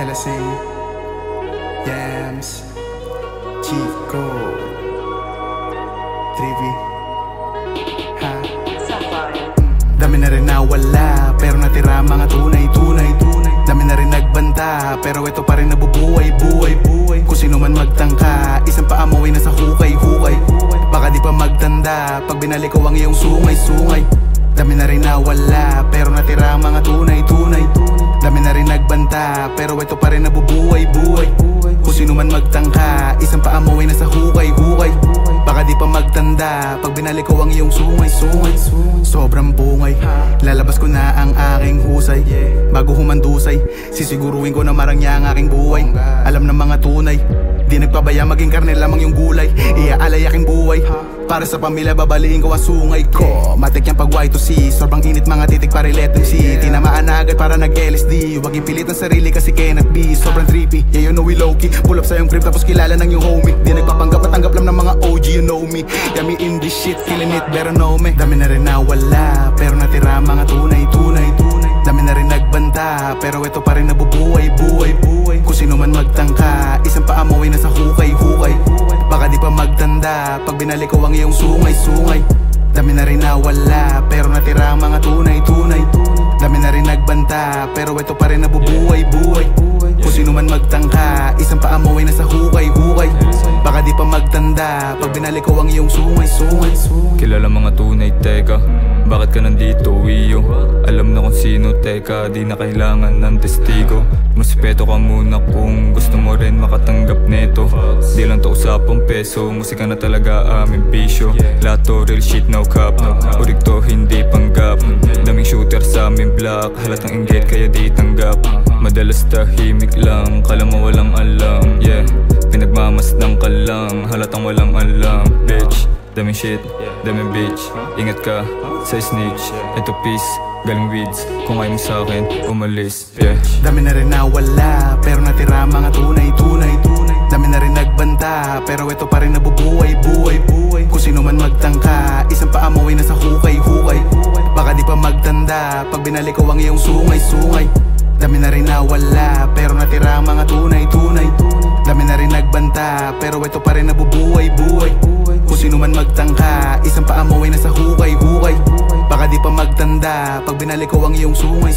Elasing, Yams, Chico, Trivi, ha? Dami na rin nawala, pero natira mga tunay. Dami na rin nagbanta, pero ito pa rin nabubuhay. Kung sino man magtangka, isang paa mo ay nasa hukay. Baka di pa magtanda, pag binalik ko ang iyong sungay. Dami na rin nawala, pero natira mga tunay. Dami na rin nagbanta, pero ito pa rin nabubuhay. Kung sino man magtangka, isang paa mo ay nasa hukay. Baka di pa magtanda, pag binalik ko ang iyong sungay. Sobrang bungay, lalabas ko na ang aking husay. Bago humandusay, sisiguruhin ko na marangya ang aking buhay. Alam ng mga tunay, di nagpabaya maging karne lamang yung gulay. Iaalay aking buhay, para sa pamilya babaliin ko ang sungay ko. Matik yung pag Y2C, sobrang init mga titik para let them see. Tinamaan na agad para nag-LSD, huwag ipilit ang sarili kasi cannot be. Sobrang trippy, yeah you know we low-key. Pull up sa yung crib tapos kilala ng yung homie. Di nagpapanggap at tanggap lang ng mga OG, you know me. Yeah me in this shit, killing it, better know me. Dami na rin nawala, pero natira mga tunay. Dami na rin nagbanta, pero ito pa rin nabubuhay. Kung sino man magtangka, isang paa mo ay nasa hukay. Baka di pa magtanda, pag binalik ko ang iyong sungay. Dami na rin nawala, pero natira mga tunay. Dami na rin nagbanta, pero ito pa rin nabubuhay. Kung sino man magtangka, isang paa mo ay nasa hukay. Baka di pa magtanda, pag binalik ko ang iyong sungay. Kilala mga tunay, teka, bakit ka nandito, iyo? Alam na kung sino, teka, di na kailangan ng testigo. Maspeto ka muna kung gusto mo rin makatanggap neto. Di lang to usapang peso, musika na talaga aming bisyo. Lahat to real shit, no cap, urig to hindi panggap. Daming shooter sa aming block, halatang inggit kaya di tanggap. Madalas tahimik lang, kala mo walang alam, yeah. Pinagmamasdang ka lang, halatang walang alam, bitch. Daming shit, daming bitch, ingat ka sa snitch. Ito peace, galing weeds, kung ayaw mo sa'kin, umalis, yeah. Dami na rin nawala, pero natira mga tunay. Dami na rin nagbanta, pero ito pa rin nabubuhay. Kung sino man magtangka, isang paa mo ay nasa hukay. Baka di pa magtanda, pag binalik ko ang iyong sungay. Dami na rin nawala, pero natira mga tunay. Dami na rin nagbanta, pero ito pa rin nabubuhay. Kung sino man magtangka, isang paa mo ay nasa hukay. Baka di pa magtanda, pag binalik ko ang iyong sungay.